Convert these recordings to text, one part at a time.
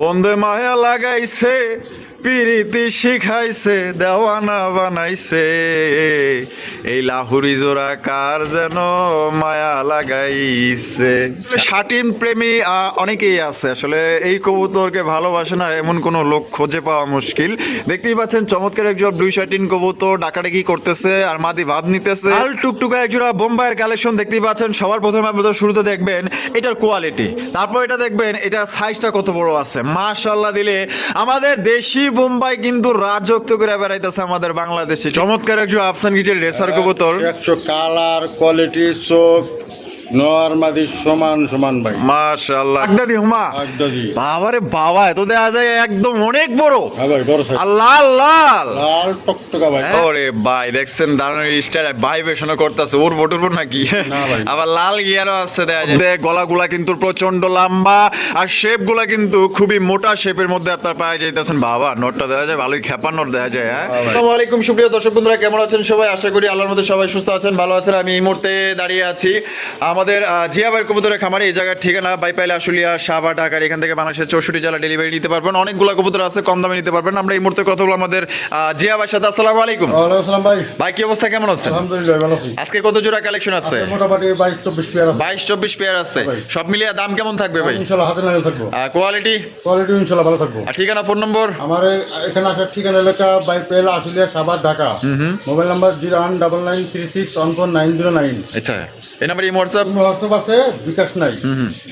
বন্দে মায়া লাগাইছে, পিরিতি শিখাইছে, দেওয়ানা বানাইছে। এই লাহুরি জোড়া কার যেন মায়া লাগাইছে। শাটিন প্রেমী অনেকেই আছে, আসলে এই কবুতরকে ভালোবাসে না এমন কোনো লোক খুঁজে পাওয়া মুশকিল। দেখতেই পাচ্ছেন চমৎকার একজোড়া ব্লু শাটিন কবুতর ডাকাডাকি করতেছে আর মাদি ভাব নিতেছে। আর টুকটুকা একজোড়া বোম্বাইয়ের কালেকশন দেখতেই পাচ্ছেন। সবার প্রথমে আপনারা শুরুতে দেখবেন এটার কোয়ালিটি, তারপর এটা দেখবেন এটার সাইজটা কত বড় আছে। মাশাআল্লাহ দিলে আমাদের দেশি বোম্বাই কিন্তু রাজত্ব করে বেড়াইতেছে আমাদের বাংলাদেশে। চমৎকার একজন আফসান গিজের রেসার কবুতর, 100 কালার কোয়ালিটি চোখ নরমাদি সমান সমান ভাই। মাশাআল্লাহ। আগদাদি হুমা একদমই বাবারে বাবা, এত দেখা যায় একদম অনেক বড়। হ্যাঁ ভাই, বড় সাইজ, লাল লাল লাল টকটকা ভাই। ওরে ভাই দেখছেন দারুণ স্টাইল ভাইব্রেশন করতেছে। ওর বটুর নাকি না ভাই, আবার লাল গিয়ারও আছে দেখা যায়। গলাগুলা কিন্তু প্রচন্ড লম্বা আর শেপ গুলা কিন্তু খুবই মোটা শেপের মধ্যে আপনার পায়ে যাইতেছেন। বাবা নোটটা দেখা যায় ভালোই খেপার নোট দেখা যায়। হ্যাঁ, আসসালামু আলাইকুম সুপ্রিয় দর্শক বন্ধুরা, কেমন আছেন সবাই? আশা করি আল্লাহর মধ্যে সবাই সুস্থ আছেন, ভালো আছেন। আমি এই মুহূর্তে দাঁড়িয়ে আছি আমাদের জিয়া ভাইয়ের কবুতরের খামারে। এই জায়গার ঠিকানা বাইপাইলে আশুলিয়া সাবা ঢাকার। এখান থেকে বাংলাদেশের 64 জেলা ডেলিভারি নিতে পারবেন। অনেকগুলো কবুতর আছে, কম দামে নিতে পারবেন। আমরা এই মুহূর্তে কথা বলবো আমাদের জিয়া ভাইয়ের সাথে। আসসালামু আলাইকুম। ওয়ালাইকুম আসসালাম ভাই। ভাই কি অবস্থা, কেমন আছেন? আলহামদুলিল্লাহ ভালো আছি। আজকে কত জোড়া কালেকশন আছে? মোটামুটি 22-24 পেয়ার আছে। 22-24 পেয়ার আছে। ভাই। সব মিলিয়ে দাম কেমন থাকবে ভাই? ইনশাআল্লাহ হাতে নাগাল থাকবো। কোয়ালিটি কোয়ালিটি ইনশাআল্লাহ ভালো থাকবো। আর ঠিকানা, ফোন নম্বর? আমার এখানে আসার ঠিকানা এলাকা বাইপাইল আশুলিয়া সাবা ঢাকা। Mobile number 01996149009। আচ্ছা, এই নাম্বার ইমো হোয়াটসঅ্যাপ? হোয়াটসঅ্যাপ আছে, বিকাশ নাই।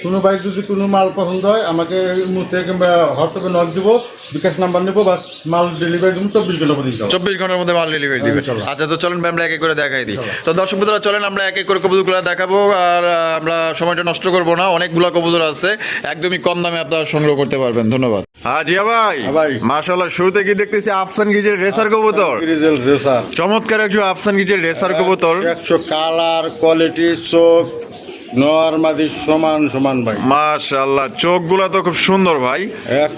কোনো বাইক যদি কোনো মাল পছন্দ হয় আমাকে এই মুহূর্তে কিংবা হোয়াটসঅ্যাপে নক দিব, বিকাশ নাম্বার নেবো বা মাল ডেলিভারি দিব 24 ঘন্টা পর্যন্ত। 24 ঘন্টার মধ্যে মাল ডেলিভারি দিবে। ইনশাআল্লাহ। আচ্ছা, তো চলেন ভাই আমরা এক এক করে দেখাই দিই। তো দর্শক বন্ধুরা চলেন আমরা এক এক করে কবুতরগুলো দেখাবো। আর আমরা সময়টা নষ্ট করব না, অনেকগুলো কবুতর আছে, একদমই কম দামে আপনারা সংগ্রহ করতে পারবেন। ধন্যবাদ। হ্যাঁ জিয়া ভাই। ভাই। মাশাআল্লাহ, শুরুতে কি দেখতেছি আফসান গিজের রেসার কবুতর। গ্রিজেল রেসার, চমৎকার একজন আফসান গিজের রেসার কবুতর। 100 কালার কোয়ালিটি চোখ নরমাদি সমান সমান ভাই। মাশাআল্লাহ, চোখগুলো তো খুব সুন্দর ভাই,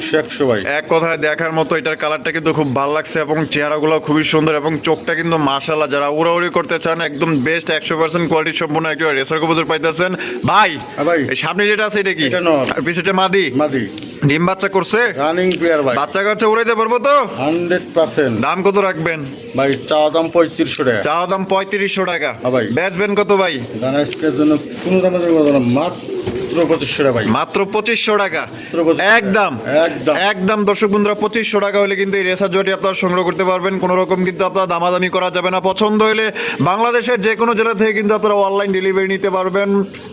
100 ভাই। এক কথায় দেখার মতো। এটার কালারটা কিন্তু খুব ভালো লাগছে এবং চেহারাগুলো খুবই সুন্দর এবং চোখটা কিন্তু মাশাআল্লাহ। যারা উড়াউড়ি করতে চান একদম বেস্ট 100% কোয়ালিটি সম্পূর্ণ একটা রেসার কবুতর পাইতেছেন ভাই। ভাই এই সামনে যেটা আছে এটা কি? এটা নর। আর পিছনে মাদি? মাদি। ডিম বাচ্চা করছে? রানিং পেয়ার ভাই। বাচ্চা কাচ্চা উড়াইতে পারবো তো? 100%। দাম কত রাখবেন ভাই চাওয়া দাম 3500 টাকা। চাওয়া দাম 3500 টাকা। হ্যাঁ ভাই। বেচবেন কত ভাই? দানাজকের জন্য কোনো দামে দেবো না, মাত্র 2500 টাকা ভাই। মাত্র 2500 টাকা। 2500 একদম একদম একদম দর্শক বন্ধুরা 2500 টাকা হলে কিন্তু এই রেসার জয়টি আপনারা সংগ্রহ করতে পারবেন। কোনো রকম কিন্তু আপনারা দামাদামি করা যাবে না। পছন্দ হলে বাংলাদেশের যে কোনো জেলা থেকে কিন্তু আপনারা অনলাইন ডেলিভারি নিতে পারবেন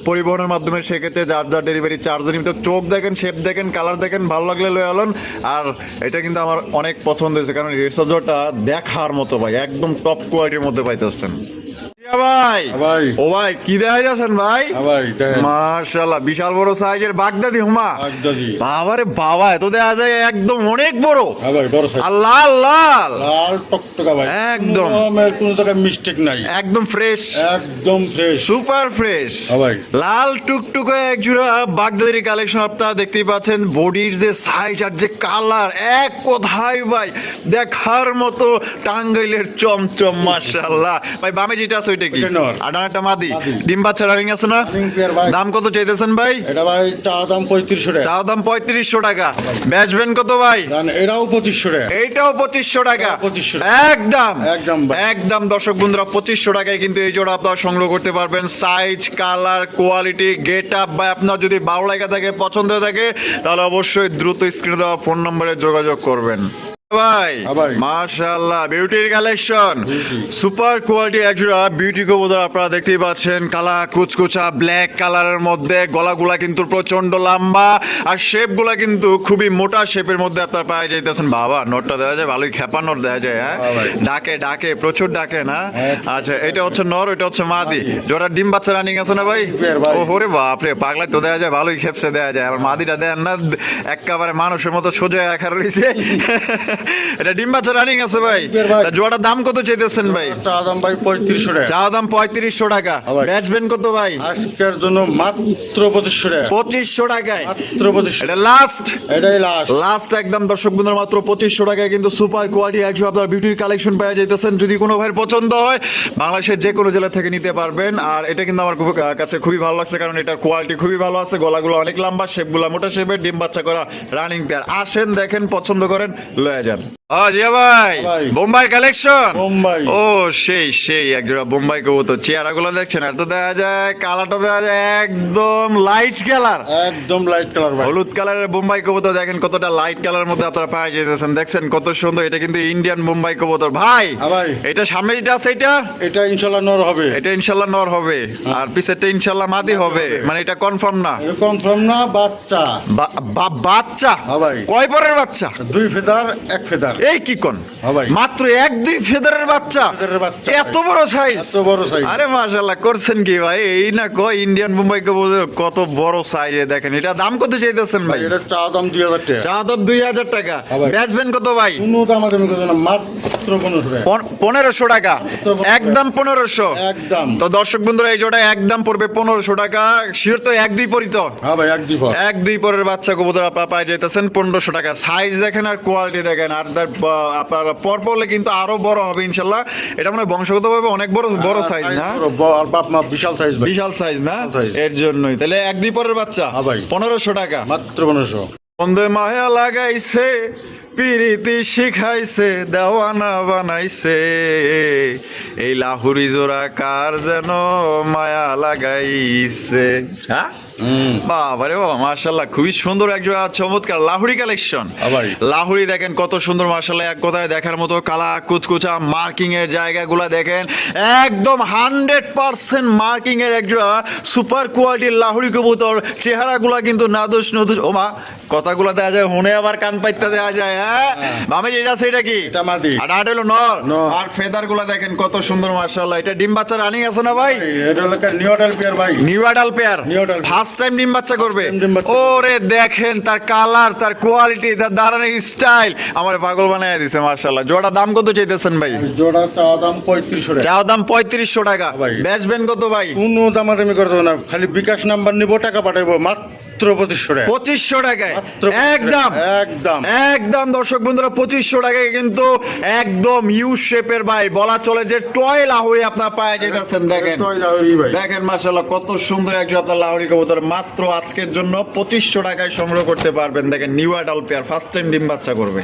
পরিবহনের মাধ্যমে। সেক্ষেত্রে যার যার ডেলিভারি চার্জ নিতে। চোখ দেখেন, শেপ দেখেন, কালার দেখেন, ভালো লাগলে লয়ে আলেন। আর এটা কিন্তু আমার অনেক পছন্দ হয়েছে, কারণ রেসার জয়টা দেখার মতো ভাই, একদম টপ কোয়ালিটির মধ্যে পাইতেছেন ভাই। ভাই। ও ভাই কি দেখা যাচ্ছেন ভাই? ভাই দেখেন। মাশাআল্লাহ, বিশাল বড় সাইজের বাগদাদি হুমা। একদমই বাবারে বাবা, এত দেখা যায় একদম অনেক বড়। হ্যাঁ ভাই, বড় সাইজ, আর লাল লাল লাল টকটকা ভাই। একদম। কোনো জায়গায় মিস্টেক নাই, একদম ফ্রেশ, একদম ফ্রেশ, সুপার ফ্রেশ। হ্যাঁ ভাই। লাল টুকটুকে এক জোড়া বাগদাদির কালেকশন আপনারা দেখতেই পাচ্ছেন। বডির যে সাইজ আর যে কালার, এক কথায় ভাই দেখার মতো টাঙ্গাইলের চমচম। মাশাআল্লাহ ভাই। বামে যেটা আছে ওইটা কি? ওইটা নর। আর ডানাটা মাদি। মাদি। ডিম বাচ্চা রানিং আছে না? রানিং পেয়ার ভাই। দাম কত চাইতেছেন ভাই? এটা ভাই চাওয়া দাম 3500 টাকা। চাও দাম 3500 টাকা। বেচবেন কত ভাই? জান এটাও 2500 টাকা। এইটাও 2500 টাকা। 2500 একদম একদম ভাই। একদম দর্শক বন্ধুরা 2500 টাকায় কিন্তু এই জোড়া আপনারা সংগ্রহ করতে পারবেন। Size, colour, quality, get up ভাই আপনার যদি ভালো লাগা থাকে, পছন্দ হয়ে থাকে, তাহলে অবশ্যই দ্রুত স্ক্রিনে দেওয়া ফোন নম্বরে যোগাযোগ করবেন ভাই। ভাই। মাশাআল্লাহ, বিউটির কালেকশন, Beauty। সুপার কোয়ালিটি একজোড়া বিউটি কবুতর আপনারা দেখতেই পাচ্ছেন। কালা কুচকুচা ব্ল্যাক কালারের মধ্যে, গলাগুলা কিন্তু প্রচন্ড লম্বা আর শেপগুলা কিন্তু খুবই মোটা শেপের মধ্যে আপনার পায়ে যাইতেছেন। বাবা নোটটা দেওয়া যায় ভালোই খেপা নোট দেওয়া যায়। হ্যাঁ, হ্যাঁ ভাই। ডাকে ডাকে প্রচুর ডাকে না? হ্যাঁ। আচ্ছা, এটা হচ্ছে নর, এটা হচ্ছে মাদি। জোড়া ডিম বাচ্চা রানিং আছে না ভাই? পেয়ার ভাই। ও হরে বাপরে, পাগলাই তো দেওয়া যায়, ভালোই খেপসে দেওয়া যায়। আর মাদিটা দেন না একেবারে মানুষের মতো সোজা একা রয়েছে। এটা ডিম বাচ্চা রানিং আছে ভাই। ভাই। তা জোড়াটার দাম কত চাইতেছেন ভাই? চা দাম ভাই 3500 টাকা। চা দাম 3500 টাকা। ভাই। বেচবেন কত ভাই? আজকের জন্য মাত্র 2500 টাকা। 2500 টাকায়। মাত্র 2500। এটা লাস্ট এটাই লাস্ট। লাস্ট একদম দর্শক বন্ধুরা, মাত্র 2500 টাকায় কিন্তু সুপার কোয়ালিটি একশো আপনার বিউটির কালেকশন পাওয়া যাইতেছেন। যদি কোনো ভাইয়ের পছন্দ হয় বাংলাদেশের যে কোনো জেলা থেকে নিতে পারবেন। আর এটা কিন্তু আমার কাছে খুবই ভালো লাগছে, কারণ এটার কোয়ালিটি খুবই ভালো আছে। গলাগুলো অনেক লম্বা, শেপগুলো মোটা শেপের, ডিম বাচ্চা করা রানিং পেয়ার। আসেন দেখেন, পছন্দ করেন, লয়ে যান। জিয়া ভাই, ভাই। বোম্বাই কালেকশন। বোম্বাই। ও সেই একজোড়া বোম্বাই কবুতর। চেহারাগুলো দেখছেন, আর তো দেখা যায় কালারটা দেখা যায় একদম লাইট কালার, একদম লাইট কালার ভাই। হলুদ কালারের বোম্বাই কবুতর। দেখেন কতটা লাইট কালার মধ্যে আপনারা পাওয়া যেতেছেন, দেখছেন কত সুন্দর। এটা কিন্তু ইন্ডিয়ান বোম্বাই কবুতর ভাই। হ্যাঁ ভাই। এটা সামনে যেটা আছে এটা এটা ইনশাআল্লাহ নর হবে। এটা ইনশাল্লাহ নর হবে, আর পিছেরটা ইনশাল্লাহ মাদি হবে। মানে এটা কনফার্ম না? এটা কনফার্ম না, বাচ্চা। বাচ্চা হ্যাঁ ভাই। কয় পরের বাচ্চা? 2 ফেদার 1 ফেদার। এই কি কোন হ্যাঁ ভাই। মাত্র 1-2 ফেদারের বাচ্চা? ফেদারের বাচ্চা এত বড় সাইজ? এত বড় সাইজ। আরে মাশাআল্লাহ, করছেন কি ভাই? এই না কয় ইন্ডিয়ান বোম্বাই কবুতর কত বড় সাইজে। দেখেন এটা দাম কত চাইতেছেন ভাই? এটা চা দাম 2000 টাকা। চা দাম 2000 টাকা। হ্যাঁ ভাই। বেচবেন কত ভাই? কোনো দাম দামি করবে না, মাত্র 1500 টাকা। 1500 টাকা। একদম 1500। একদম। তো দর্শক বন্ধুরা, এই জোড়া একদম পড়বে 1500 টাকা। শিওর তো 1-2 পরিত? হ্যাঁ ভাই, 1 দিবস। 1-2 পরের বাচ্চা কবুতর আপনারা পাই যাইতেছেন 1500 টাকা। সাইজ দেখেন আর কোয়ালিটি দেখেন, আর আপনার পর পড়লে কিন্তু আরো বড় হবে ইনশাল্লাহ। এটা মানে বংশগতভাবে অনেক বড় সাইজ না? আর বাপ মা বিশাল সাইজ ভাই। বিশাল সাইজ না? বিশাল size। এর জন্যই তাহলে 1-2 পরের বাচ্চা হ্যাঁ ভাই। 1500 টাকা। মাত্র 1500। বন্ধে মায়া লাগাইছে, পিরিতি শিখাইছে, দেওয়ানা বানাইছে, এই লাহুরি জোড়া কার যেন মায়া লাগাইছে। হ্যাঁ বাবারে বাবা, মাশাআল্লাহ খুবই সুন্দর একজোড়া চমৎকার লাহুরি কালেকশন। ভাই। লাহুরি দেখেন কত সুন্দর মাশাআল্লাহ, এক কথায় দেখার মতো। কালা কুচকুচা মার্কিং এর জায়গাগুলো দেখেন, একদম 100% মার্কিং এর একজোড়া সুপার কোয়ালিটির লাহুরি কবুতর। চেহারাগুলা কিন্তু নাদুস নদুস। ও মা, কথাগুলো দেওয়া যায় হুনে, আবার কান পাইতে দেওয়া যায়। হ্যাঁ মামে, যেটা সেটা কি? এটা মাদি। আর এটা হলো নর। নর। আর ফেদার গুলা দেখেন কত সুন্দর মাশাআল্লাহ। এটা ডিম বাচ্চা রানিং আছে না ভাই? এটা হলো নিউ অ্যাডাল্ট পেয়ার ভাই। New adult pair. New adult pair। First time ডিম বাচ্চা করবে। ডিম বাচ্চা। ওরে দেখেন তার কালার, তার কোয়ালিটি, তার দাঁড়ানোর স্টাইল আমার পাগল বানায় দিছে মাশাআল্লাহ। জোড়া দাম কত চাইতেছেন ভাই? জোড়া চা দাম 3500 টাকা। চাও দাম 3500 টাকা। ভাই। বেচবেন কত ভাই? কোনো দামাদামি করতে হবে না, খালি বিকাশ নাম্বার নিব, টাকা পাঠাবো মাত্র 2500 টাকা। 2500 টাকায় মাত্র একদম একদম একদম। দর্শক বন্ধুরা, 2500 টাকায় কিন্তু একদম ইউ শেপের ভাই, বলা চলে যে টয় লাহুরি আপনার পায়ে যেতেছেন। দেখেন টয় লাহোরি ভাই। দেখেন মাশাআল্লাহ কত সুন্দর একজন আপনার লাহোরি কবুতর। মাত্র আজকের জন্য 2500 টাকায় সংগ্রহ করতে পারবেন। দেখেন new adult pair, first time ডিম বাচ্চা করবে।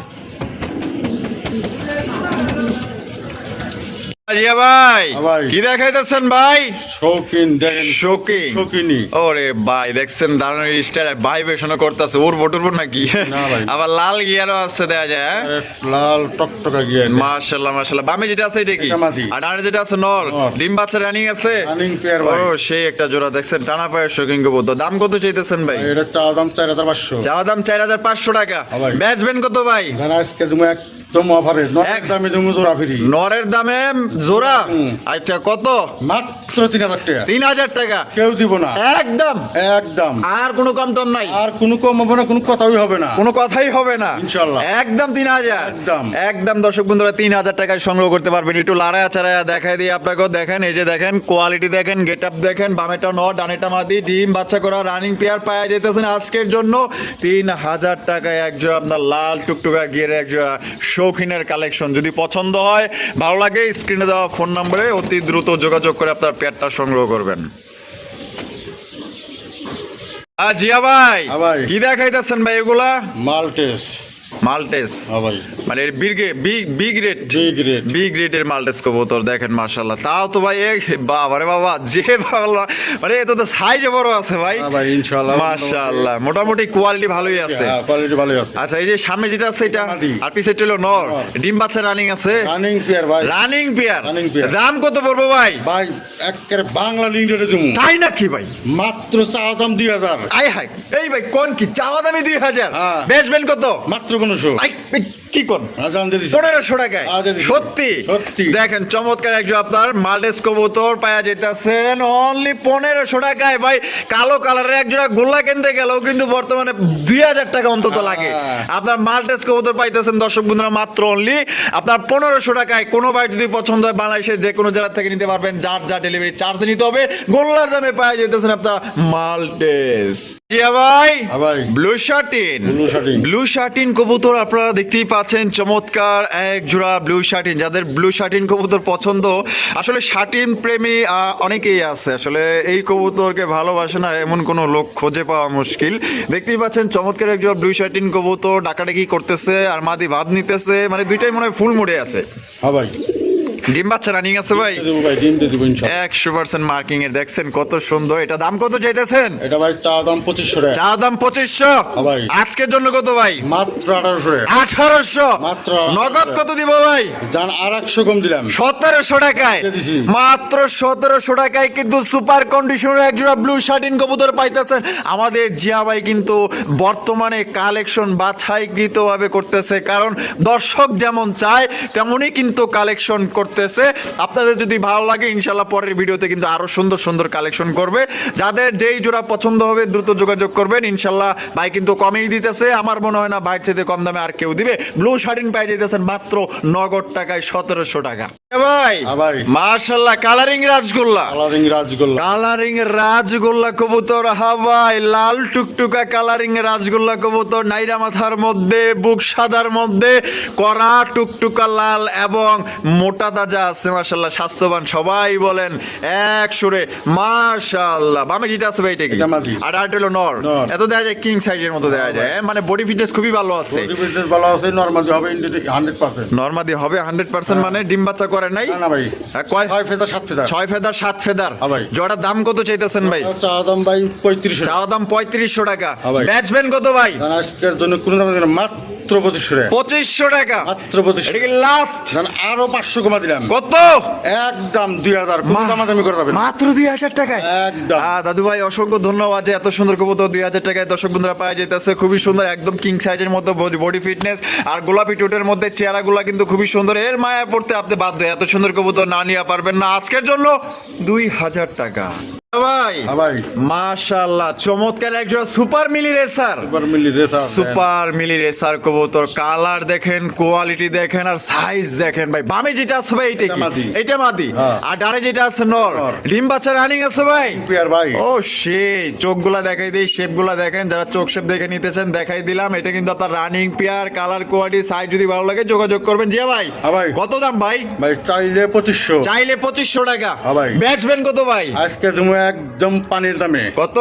জিয়া ভাই, ভাই। কি দেখাইতেছেন ভাই? শৌখিন দেখেন। শৌখিন। শৌখিনী। ওরে ভাই, দেখছেন দাঁড়ানোর স্টাইল ভাইব্রেশনও করতেছে। উড়বো টুরবো নাকি? না ভাই। আবার লাল গিয়ারও আছে দেখা যায়। হ্যাঁ? লাল টকটকা গিয়ে মাশাআল্লাহ মাশাআল্লাহ। বামে যেটা আছে এটা কি? এটা মাদি। আর ডানে যেটা আছে নর। নর। ডিম বাচ্চা রানিং আছে? রানিং পেয়ার ও ভাই। সেই একটা জোড়া দেখছেন, টানা পায়ের শৌখিন কবুতর। দাম কত চাইতেছেন ভাই? এটা চা দাম 4500। চাওয়া দাম 4500 টাকা। হ্যাঁ ভাই। বেচবেন কত ভাই? জানা আজকে তুমি একদম অফারে এক দামে তুমি জোড়া ফ্রি। নরের দামে জোড়া? হুম। আচ্ছা কত? মাত্র 3000 টাকা। 3000 টাকা। কেউ দিব না। একদম একদম। আর কোনো কম টম নাই? আর কোনো কম হবে না, কোনো কথাই হবে না। কোনো কথাই হবে না ইনশাআল্লাহ। একদম 3000। একদম। একদম দর্শক বন্ধুরা 3000 টাকায় সংগ্রহ করতে পারবেন। একটু লাড়ায়া চাড়ায়া দেখাই দিই আপনাকেও। দেখেন এই যে দেখেন কোয়ালিটি দেখেন, গেট আপ দেখেন। বামেটা নর, ডানেটা মাদি, ডিম বাচ্চা করা রানিং পেয়ার পাওয়া যেতেছেন আজকের জন্য 3000 টাকায় একজোড়া আপনার লাল টুকটুকা গিয়ে একজোড়া শৌখিনের কালেকশন। যদি পছন্দ হয়, ভালো লাগে, স্ক্রিনে দেওয়া ফোন নম্বরে অতি দ্রুত যোগাযোগ করে আপনার পেয়ারটা সংগ্রহ করবেন। জিয়া ভাই, হ্যাঁ ভাই। কি দেখাইতেছেন ভাই এগুলা? মাল্টেস। মাল্টেস। হ্যাঁ ভাই। মানে B grade Big grade। B গ্রেডের মাল্টেস কবুতর। দেখেন মাশাআল্লাহ, তাও তো ভাই বাবারে বাবা, যে ভালো মানে এটা তো সাইজে বড় আছে ভাই। হ্যাঁ ভাই, ইনশাআল্লাহ। মাশাআল্লাহ মোটামুটি কোয়ালিটি ভালোই আছে। হ্যাঁ, কোয়ালিটি ভালোই আছে। আচ্ছা, এই যে সামনে যেটা আছে এটা মাদি। আর পিছে হলো নর। নর। ডিম বাচ্চা রানিং আছে? রানিং পেয়ার ভাই। Running pair. Running pair। দাম কত পড়বে ভাই? ভাই একেবারে বাংলা লিঙ্গেটে দিমু। তাই নাকি ভাই? মাত্র চা দাম 2000। আয় হাই, এই ভাই কোন কি চাওয়া দামি 2000? হ্যাঁ। বেচবেন কত? মাত্র 1500। ভাই কি কোন জান দিয়ে দিছি 1500 টাকায় দিয়ে দিছি। সত্যি সত্যি। দেখেন চমৎকার একজন আপনার মাল্টেস কবুতর পাওয়া যেতেছেন অনলি 1500 টাকায় ভাই। কালো কালারের এক জোড়া গোল্লা কিনতে গেলেও কিন্তু বর্তমানে 2000 টাকা অন্তত লাগে। আপনার মাল্টেস কবুতর পাইতেছেন দর্শক বন্ধুরা মাত্র অনলি আপনার 1500 টাকায়। কোনো ভাই যদি পছন্দ হয় বাংলাদেশের যে কোনো জেলা থেকে নিতে পারবেন, যার যা ডেলিভারি চার্জ নিতে হবে গোল্লার দামে পাওয়া যেতেছেন আপনার মাল্টেস। জিয়া ভাই ভাই blue satin blue satin blue satin কবুতর আপনারা দেখতেই পাচ্ছেন চমৎকার এক জোড়া ব্লু শার্টিন। যাদের ব্লু শার্টিন কবুতর পছন্দ, আসলে শার্টিন প্রেমী অনেকেই আছে, আসলে এই কবুতরকে ভালোবাসে না এমন কোনো লোক খুঁজে পাওয়া মুশকিল। দেখতেই পাচ্ছেন চমৎকার এক জোড়া ব্লু শার্টিন কবুতর ডাকাডাকি করতেছে আর মাদি ভাব নিতেছে, মানে দুইটাই মনে হয় ফুল মুডে আছে। ভাই ডিম বাচ্চা রানিং আছে ভাই, দেবো ভাই, ডিম দিয়ে দেবো ইনশাআল্লাহ। 100% মার্কিং এর দেখছেন কত সুন্দর। এটা দাম কত চাইতেছেন? এটা ভাই চা দাম 2500 টাকা। চা দাম 2500। ভাই আজকের জন্য কত ভাই? মাত্র 1800 টাকা। 1800 মাত্র নগদ কত দিব ভাই? জান আর 100 কম দিলাম 1700 টাকায়। দিয়ে দিছি। মাত্র 1700 টাকায় কিন্তু সুপার কন্ডিশনের একজোড়া ব্লু শার্টিন কবুতর পাইতেছেন। আমাদের জিয়া ভাই কিন্তু বর্তমানে কালেকশন বাছাইকৃতভাবে করতেছে, কারণ দর্শক যেমন চায় তেমনই কিন্তু কালেকশন করতেছে। আপনাদের যদি ভালো লাগে ইনশাল্লাহ পরের ভিডিওতে কিন্তু আরো সুন্দর সুন্দর কালেকশন করবে। যাদের যেই জোড়া পছন্দ হবে দ্রুত যোগাযোগ করবেন, ইনশাল্লাহ ভাই কিন্তু কমেই দিতেছে। আমার মনে হয় না বাইরে থেকে কম দামে আর কেউ দিবে। ব্লু শার্টিন পাই যেতেছেন মাত্র নগদ টাকায় 1700 টাকা। ভাই ভাই মাশাআল্লাহ কালারিং রাজগোল্লা, কালারিং রাজগোল্লা, কালারিং রাজগোল্লা কবুতর। হাওয়াই লাল টুকটুকা কালারিং রাজগোল্লা কবুতর, নাইরা মাথার মধ্যে, বুক সাদার মধ্যে, কড়া টুকটুকা লাল এবং মোটা তাজা আছে মাশাআল্লাহ, স্বাস্থ্যবান সবাই বলেন এক সুরে মাশাআল্লাহ। বামে যেটা আছে ভাই এটা কি? এটা মাদি। আর আট হলো নর। এত দেখা যায় কিং সাইজের মতো দেখা যায়, মানে বডি ফিটনেস খুবই ভালো আছে। বডি ফিটনেস ভালো আছে, নরমালি হবে 100%। নরমাদি হবে 100%, মানে ডিম বাচ্চা করে নাই? না ভাই কয় 6 ফেদার 7 ফেদার 6 ফেদার 7 ফেদার। ভাই জোড়ার দাম কত চাইতেছেন ভাই? চা দাম ভাই 3500 টাকা। চাওয়া দাম 3500 টাকা। ভাই। বেচবেন কত ভাই? জান আজকের জন্য কোন দাম দিলাম মাত্র 2500 টাকা। 2500 টাকা মাত্র 2500 এটা কি লাস্ট? জান আরো 500 কমা দিলাম। কত? একদম 2000 কোন দামাদামি করে যাবেন মাত্র 2000 টাকায়। একদম। দাদু ভাই অসংখ্য ধন্যবাদ যে এত সুন্দর কবুতর 2000 টাকায় দর্শক বন্ধুরা পাওয়া যাইতেছে। খুবই সুন্দর, একদম কিং সাইজের মধ্যে বডি ফিটনেস আর গোলাপি টোটের মধ্যে চেহারাগুলা কিন্তু খুবই সুন্দর। এর মায়া পড়তে আপনি বাধ্য, এত সুন্দর কবুতর না নিয়ে পারবেন না। আজকের জন্য 2000 টাকা ভাই। ভাই মাশাআল্লাহ চমৎকার একজোড়া সুপার মিলি রেসার, সুপার মিলি রেসার, সুপার মিলি রেসার কবুতর। কালার দেখেন, কোয়ালিটি দেখেন আর সাইজ দেখেন ভাই। বামে যেটা আছে ভাই এটা কি? মাদি। এটা মাদি। হ্যাঁ। আর ডানে যেটা আছে নর। নর। ডিম বাচ্চা রানিং আছে ভাই। পিয়ার ভাই ও সেই চোখগুলা দেখাই দিই, শেপগুলা দেখেন, যারা চোখ শেপ দেখে নিতে চান দেখাই দিলাম। এটা কিন্তু আপনার running pair, colour quality size যদি ভালো লাগে যোগাযোগ করবেন। জিয়া ভাই ভাই কত দাম ভাই? ভাই চাইলে 2500, চাইলে 2500 টাকা। ভাই। বেচবেন কত ভাই? আজকে তুমি একদম পানির দামে কত?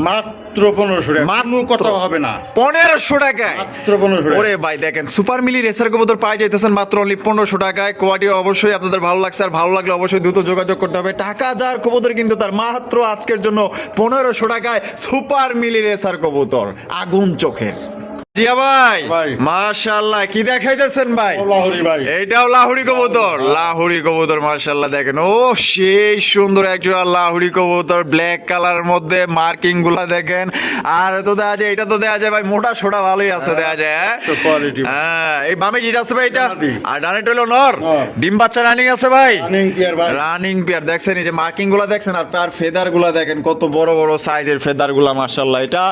মাত্র 1500 টাকা। মাত্র। কোনো কথা হবে না, 1500 টাকায়। মাত্র 1500 টাকা। ওরে ভাই দেখেন সুপার মিলি রেসার কবুতর পাই যাইতেছেন মাত্র অনলি 1500 টাকায়। কোয়ালিটি অবশ্যই আপনাদের ভালো লাগছে, আর ভালো লাগলে অবশ্যই দ্রুত যোগাযোগ করতে হবে। টাকা যার কবুতর কিন্তু তার মাত্র আজকের জন্য 1500 টাকায় সুপার মিলি রেসার কবুতর আগুন চোখের। জিয়া ভাই ভাই। মাশাআল্লাহ কি দেখাইতেছেন ভাই? ও লাহোরি ভাই, এইটাও লাহুরি কবুতর, লাহুরি কবুতর মাশাআল্লাহ দেখেন। ও সেই সুন্দর একজোড়া লাহুরি কবুতর, ব্ল্যাক কালারের মধ্যে মার্কিং গুলা দেখেন। আর তো দেখা যায়, এটা তো দেখা যায় ভাই মোটা সোটা ভালোই আছে দেখা যায়। কোয়ালিটি হ্যাঁ এই বামে যেটা আছে ভাই এটা, মাদি। আর ডানে হলো নর। নর। ডিম বাচ্চা রানিং আছে ভাই, রানিং পিয়ার ভাই। Running pair. দেখছেন এই যে মার্কিং গুলা দেখছেন, আর তার ফেদার গুলা দেখেন কত বড় বড় সাইজের ফেদার গুলা মাশাআল্লাহ। এটা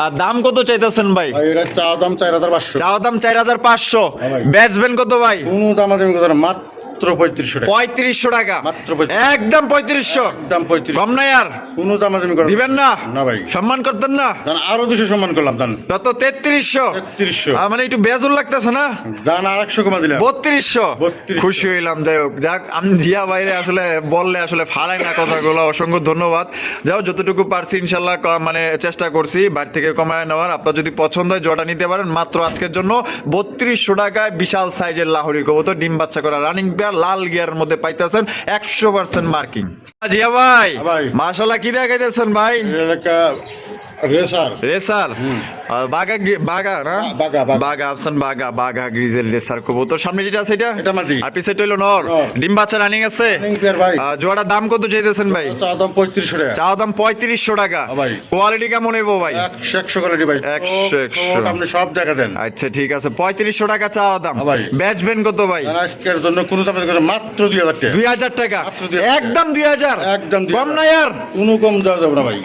আর দাম কত চাইতেছেন ভাই? ভাই এটা চা দাম 4500, চাওয়া দাম 4500। ভাই। বেচবেন কত ভাই? কোনো দামাদামি করে না, মাত্র 3500 টাকা। 3500 টাকা। মাত্র 3500, একদম 3500। একদম 3500। কম নাই আর? কোনো দামাদামি করে দিবেন না? না ভাই। সম্মান করতেন না? জান আরো 200 সম্মান করলাম জান। যত 3300। 3300 মানে একটু বেজুর লাগতেছে না? জান আর 100 কমা দিলাম। 3200। 3200 খুশি হইলাম। যাই হোক, যাক আমি জিয়া বাইরে আসলে বললে আসলে ফালাই না কথাগুলো। অসংখ্য ধন্যবাদ। যাও যতটুকু পারছি ইনশাল্লাহ মানে চেষ্টা করছি বাড়ি থেকে কমায় নেওয়ার। আপনার যদি পছন্দ হয় জোড়া নিতে পারেন মাত্র আজকের জন্য 3200 টাকায়। বিশাল সাইজের লাহোরি কবুতর, ডিম বাচ্চা করা রানিং পেয়ার, লাল গিয়ার মধ্যে পাইতেছেন 100% মার্কিং। জিয়া ভাই ভাই। মাশাআল্লাহ কি দেখাইতেছেন ভাই? এলাকা রেসার রেসার বাগা না বাগা, বাগা। বাগা আফসান বাগা গ্রিজেল রেসার কবুতর সামনে যেটা আছে এটা এটা মাদি। আর পিছে হইলো নর নর। ডিম বাচ্চা রানিং আছে রানিং পেয়ার ভাই। জোড়ার দাম কত চাইতেছেন ভাই? চা দাম 3500 টাকা। চা দাম 3500 টাকা। ভাই। কোয়ালিটি কেমন হইবো ভাই? 100 কোয়ালিটি ভাই। 100 আপনি সব দেখা দেন। আচ্ছা ঠিক আছে 3500 টাকা চা দাম। ভাই। বেচবেন কত ভাই? আজকের জন্য কোনো দামে করে মাত্র 2000 টাকা। 2000 টাকা মাত্র 2000 একদম 2000 একদম 2000 কম না यार কোনো কম দেওয়া যাবে না ভাই।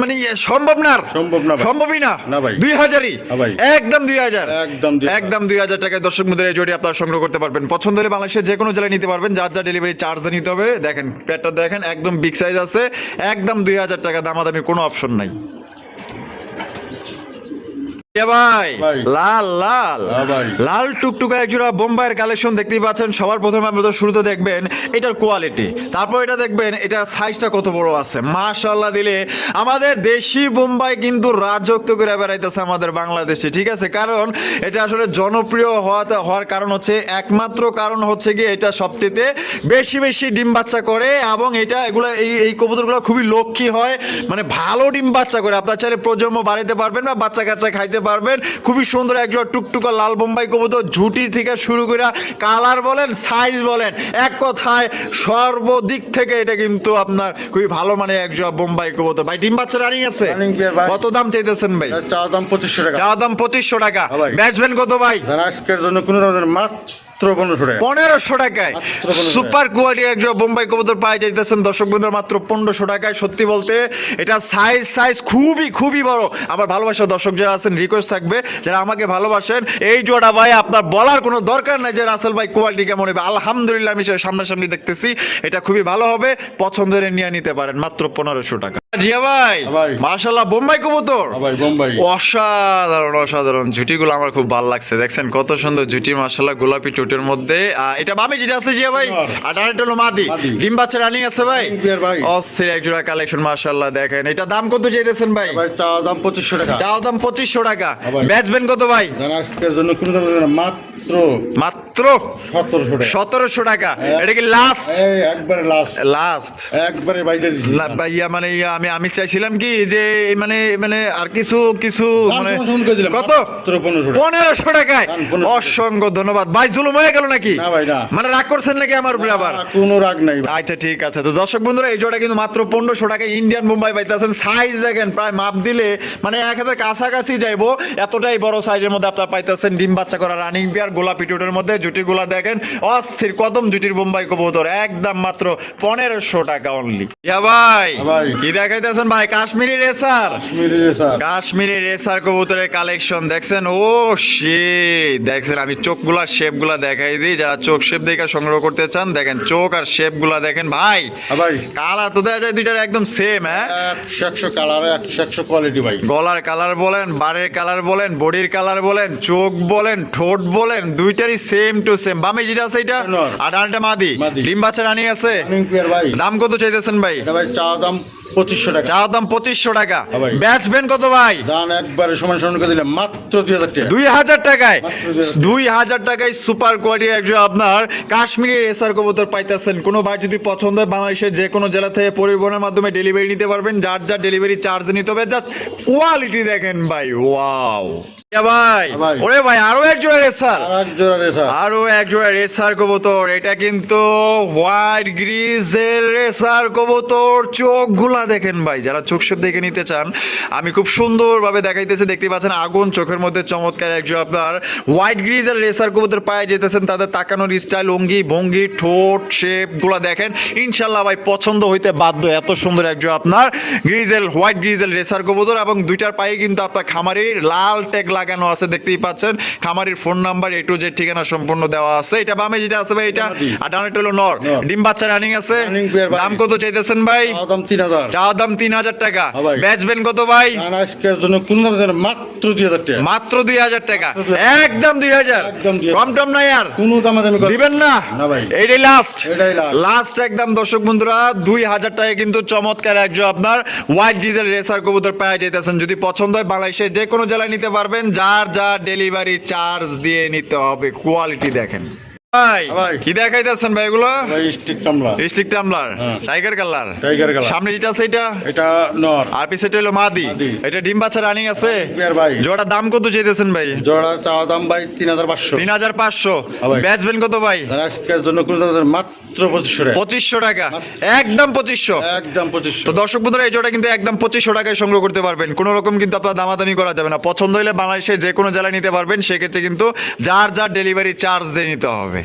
মানে সম্ভব না সম্ভব না ভাই। সম্ভবই না না ভাই। 2000ই ভাই। একদম 2000 একদম 2000 একদম 2000 টাকায় দর্শক মুদ্রা এই জোড়ি আপনারা সংগ্রহ করতে পারবেন। পছন্দ হলে বাংলাদেশের যে কোনো জেলায় নিতে পারবেন, যার যা ডেলিভারি চার্জ নিতে হবে। দেখেন পেটটা দেখেন একদম বিগ সাইজ আছে, একদম 2000 টাকা দামাদামি কোনো অপশন নাই। ভাই ভাই। লাল লাল হ্যাঁ ভাই। লাল টুকটুকা একজোড়া বোম্বাইয়ের কালেকশন দেখতেই পাচ্ছেন। সবার প্রথমে আপনারা শুরুতে দেখবেন এটার কোয়ালিটি, তারপর এটা দেখবেন এটার সাইজটা কত বড় আছে। মাশাআল্লাহ দিলে আমাদের দেশি বোম্বাই কিন্তু রাজত্ব করে বেড়াইতেছে আমাদের বাংলাদেশে, ঠিক আছে। কারণ এটা আসলে জনপ্রিয় হওয়ার কারণ হচ্ছে, একমাত্র কারণ হচ্ছে কি এটা সবচেয়ে বেশি বেশি ডিম বাচ্চা করে এবং এগুলো এই কবুতরগুলো খুবই লক্ষ্মী হয়, মানে ভালো ডিম বাচ্চা করে। আপনার চাইলে প্রজন্ম বাড়াইতে পারবেন বা বাচ্চা কাচ্চা খাইতে পারবেন। খুবই সুন্দর একজন টুকটুকা লাল বোম্বাই কবুতর, ঝুটি থেকে শুরু করে কালার বলেন সাইজ বলেন, এক কথায় সর্বদিক থেকে এটা কিন্তু আপনার খুবই ভালো মানে একজন বোম্বাই কবুতর। ভাই ডিম বাচ্চা রানিং আছে, Running পেয়ার ভাই। কত দাম চাইতেছেন ভাই? চা দাম 2500 টাকা। চা দাম 2500 টাকা। হ্যাঁ ভাই। বেচবেন কত ভাই? আজকের জন্য কোনো দামে মাত্র 1500 টাকা। 1500 টাকায় মাত্র 1500 সুপার কোয়ালিটি একজন বোম্বাই কবুতর পাই যাইতেছেন দর্শক বন্ধুরা মাত্র 1500 টাকায়। সত্যি বলতে এটা সাইজ খুবই বড়। আমার ভালোবাসার দর্শক যারা আছেন রিকোয়েস্ট থাকবে, যারা আমাকে ভালোবাসেন, এই জোড়া ভাই আপনার বলার কোনো দরকার নাই যে রাসেল ভাই কোয়ালিটি কেমন হবে। আলহামদুলিল্লাহ আমি সেটা সামনাসামনি দেখতেছি, এটা খুবই ভালো হবে। পছন্দের নিয়ে নিতে পারেন মাত্র 1500 টাকা। জিয়া ভাই ভাই। মাশাআল্লাহ বোম্বাই কবুতর ভাই বোম্বাই। অসাধারণ ঝুটিগুলো আমার খুব ভালো লাগছে। দেখছেন কত সুন্দর ঝুটি মাশাআল্লাহ, গোলাপি টোটের মধ্যে। এটা বামে যেটা আছে জিয়া ভাই, নর। আর ডাইরেক্ট হলো মাদি। মাদি। ডিম বাচ্চা রানিং আছে ভাই, Running পেয়ার ভাই। অস্থির একজোড়া কালেকশন মাশাআল্লাহ। দেখেন এটা দাম কত চাইতেছেন ভাই? ভাই চা দাম 2500 টাকা। চাও দাম 2500 টাকা। ভাই। বেচবেন কত ভাই? আজকের জন্য কোনো দামে করে মাত্র মাত্র 1700 টাকা। 1700 টাকা। এটা কি লাস্ট? এই একবারে লাস্ট একবারে বাইরে দিছি। ভাইয়া মানে আমি চাইছিলাম কি যে মানে মানে আর কিছু মানে সমান করে দিলাম। কত? মাত্র 1500 টাকা। 1500 টাকায়। 1500 অসংখ্য ধন্যবাদ ভাই। জুলুম হয়ে গেল নাকি? না ভাই না। মানে রাগ করছেন নাকি আমার উপরে আবার? কোনো রাগ নাই ভাই। আচ্ছা ঠিক আছে। তো দর্শক বন্ধুরা এই জোড়া কিন্তু মাত্র 1500 টাকায় ইন্ডিয়ান মুম্বাই পাইতেছেন। সাইজ দেখেন প্রায় মাপ দিলে মানে 1000 কাছাকাছি যাইবো, এতটাই বড় সাইজের মধ্যে আপনারা পাইতেছেন। ডিম বাচ্চা করা রানিং পেয়ার, গোলাপি টোটের মধ্যে জুটিগুলা দেখেন অস্থির কদম জুটির বোম্বাই কবুতর, একদম মাত্র 1500 টাকা অনলি। ইয়া ভাই ভাই। কি দেখাইতেছেন ভাই? কাশ্মীরি রেসার, কাশ্মীরি রেসার কবুতরের কালেকশন দেখছেন। ও শে দেখছেন, আমি চোখগুলা শেপগুলা দেখাই দিই, যারা চোখ শেপ দেখে সংগ্রহ করতে চান দেখেন চোখ আর শেপগুলা দেখেন ভাই। ভাই কালার তো দেখা যায় দুইটার একদম সেম। হ্যাঁ 100 কালার 100 কোয়ালিটি ভাই। গলার কালার বলেন, বারের কালার বলেন, বডির কালার বলেন, চোখ বলেন, ঠোঁট বলেন, দুইটারই সেম টু সেম। বামে যেটা আছে এটা নর। আর ডানটা মাদি। মাদি। ডিম বাচ্চা রানিং আছে। রানিং পেয়ার ভাই। দাম কত চাইতেছেন ভাই? এটা ভাই চা দাম 2500 টাকা। চা দাম 2500 টাকা। ভাই। বেচবেন কত ভাই? দান একবারে সমান করে দিলাম মাত্র 2000 টাকা। 2000 টাকায়। মাত্র 2000 2000 টাকায় সুপার কোয়ালিটির একজন আপনার কাশ্মীরি রেসার কবুতর পাইতেছেন। কোনো ভাই যদি পছন্দ হয় বাংলাদেশের যে কোনো জেলা থেকে পরিবহনের মাধ্যমে ডেলিভারি নিতে পারবেন, যার যার ডেলিভারি চার্জ নিতে হবে। জাস্ট কোয়ালিটি দেখেন ভাই, ওয়াও ভাই। ভাই। ওরে ভাই আরো এক জোড়া রেসার, আর এক জোড়া রেসার। আরো এক জোড়া রেসার কবুতর। এটা কিন্তু হোয়াইট গ্রিজের রেসার কবুতর। চোখগুলা দেখেন ভাই, যারা চোখ শেপ দেখে নিতে চান আমি খুব সুন্দরভাবে দেখাইতেছি, দেখতে পাচ্ছেন আগুন চোখের মধ্যে চমৎকার একজন আপনার হোয়াইট গ্রিজের রেসার কবুতর পায়ে যেতেছেন। তাদের তাকানোর স্টাইল, অঙ্গি ভঙ্গি, ঠোঁট শেপ গুলা দেখেন ইনশাল্লাহ ভাই পছন্দ হইতে বাধ্য। এত সুন্দর একজন আপনার গ্রিজেল হোয়াইট গ্রিজেল রেসার কবুতর এবং দুইটার পায়ে কিন্তু আপনার খামারির লাল ট্যাগ লাগানো আছে, দেখতেই পাচ্ছেন। খামারির phone number A to Z ঠিকানা সম্পূর্ণ দেওয়া আছে। এটা বামে যেটা আছে ভাই এটা, আর ডানেরটা হলো নর। ডিম বাচ্চা রানিং আছে। Running পেয়ার ভাই। দাম কত চাইতেছেন ভাই? চা দাম 3000। চা দাম 3000 টাকা। হ্যাঁ ভাই। বেচবেন কত ভাই? দান আজকের জন্য কোন দামে দেন মাত্র 2000 টাকা। মাত্র 2000 টাকা। মাত্র 2000 একদম 2000। একদম 2000 কম টম না यार, কোনো দামে দামি দিবেন না? না ভাই। এইটাই লাস্ট, এটাই last। লাস্ট একদম দর্শক বন্ধুরা 2000 টাকায় কিন্তু চমৎকার একজন আপনার হোয়াইট ডিজেল রেসার কবুতর পাওয়া যাইতেছেন। যদি পছন্দ হয় বাংলাদেশের যে কোনো জেলায় নিতে পারবেন, যার যা ডেলিভারি চার্জ দিয়ে নিতে হবে। কোয়ালিটি দেখেন। ভাই ভাই। কি দেখাইতেছেন ভাই এগুলো? ভাই স্টিক কামলা, স্টিক টাম্বলার, হ্যাঁ। Tiger colour. Tiger colour. সামনে যেটা আছে এটা, এটা নর আর পিছেটা হলো মাদি। মাদি। এটা ডিম বাচ্চা রানিং আছে। বিয়ার ভাই। জোড়ার দাম কত চাইতেছেন ভাই? জোড়া চাওয়া দাম ভাই 3500। 3500। হ্যাঁ ভাই। বেচবেন কত ভাই? আজকের জন্য কোনো মাত্র 2500 টাকা। 2500 টাকা, একদম 2500। একদম তো 2500। দর্শক বন্ধুরা এই জোড়া কিন্তু একদম 2500 টাকায় সংগ্রহ করতে পারবেন। কোনো রকম কিন্তু আপনার দামাদামি করা যাবে না। পছন্দ হলে বাংলাদেশে যে কোনো জেলায় নিতে পারবেন। সেক্ষেত্রে কিন্তু যার যার ডেলিভারি চার্জ দিয়ে নিতে হবে।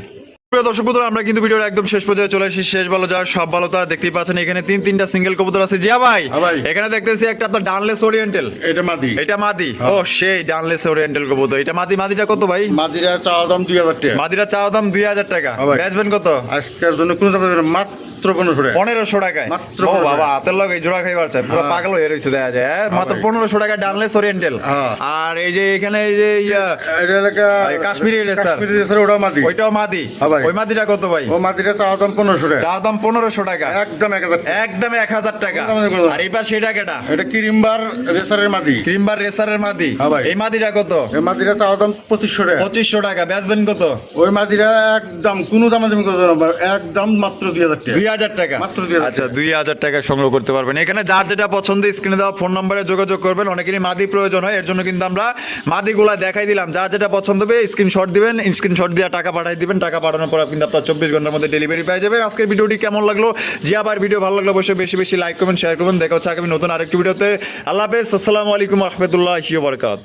প্রিয় দর্শক বন্ধুরা, আমরা কিন্তু ভিডিওর একদম শেষ পর্যায়ে চলে এসেছি। শেষ ভালো যার সব ভালো তারা দেখতেই পাচ্ছেন। এখানে তিনটা সিঙ্গেল কবুতর আছে। জিয়া ভাই, হ্যাঁ ভাই। এখানে দেখতেছি একটা আপনার ডানলেস ওরিয়েন্টাল। এটা মাদি। এটা মাদি। হ্যাঁ। ও সেই ডানলেস ওরিয়েন্টাল কবুতর। এটা মাদি। মাদিটা কত ভাই? মাদিরা চাওয়া দাম 2000 টাকা। মাদিরা চাওয়া দাম 2000 টাকা। হ্যাঁ ভাই। বেচবেন কত? আজকের জন্য কোনো দাম দেবে না, মাত্র 1500 টাকা। 1500 টাকায়। মাত্র ও 1500 বাবা, হাতের লগে জোড়া খাইবার চাই, পুরো হ্যাঁ। পাগল হয়ে রইছে দেখা যায়। হ্যাঁ, মাত্র ভাই। 1500 টাকায় ডানলেস ওরিয়েন্টাল। হ্যাঁ। আর এই যে এখানে এই যে এটা এলাকা কাশ্মীরি রেসার। কাশ্মীরি রেসার, ওটা মাদি। ওইটাও মাদি। হ্যাঁ ভাই। ওই মাদিটা কত ভাই? ও মাদিরা চাওয়া দাম 1500 টাকা। চা দাম 1500 টাকা। একদম 1000 টাকা। একদম 1000 টাকা। একদম 1000 আর এবার সেটা কেটা? এটা ক্রিমবার রেসারের মাদি। ক্রিমবার রেসারের মাদি। হ্যাঁ ভাই। এই মাদিটা কত? এই মাদিরা চাওয়া দাম 2500 টাকা। 2500 টাকা। বেচবেন কত? ওই মাদিরা একদম কোনো দাম তুমি করতে পারবে না, একদম মাত্র 2000 টাকা। 2000 টাকা। মাত্র 2000 আচ্ছা, 2000 টাকা সংগ্রহ করতে পারবেন। এখানে যার যেটা পছন্দ স্ক্রিনে দেওয়া ফোন নম্বরে যোগাযোগ করবেন। অনেকেরই মাদি প্রয়োজন হয়, এর জন্য কিন্তু আমরা মাদিগুলা দেখাই দিলাম। যার যেটা পছন্দ হবে স্ক্রিনশট দিবেন, স্ক্রিনশট দিয়ে টাকা পাঠিয়ে দিবেন। টাকা পাঠানোর পর কিন্তু আপনার 24 ঘন্টার মধ্যে ডেলিভারি পেয়ে যাবেন। আজকের ভিডিওটি কেমন লাগলো? যে আবার ভিডিও ভালো লাগলো অবশ্যই বেশি বেশি লাইক করবেন, শেয়ার করবেন। দেখা হচ্ছে আগামী নতুন আরেকটি ভিডিওতে। আল্লাহ হাফেজ। আসসালামু আলাইকুম রহমতুল্লাহি ওয়া বারাকাতুহু।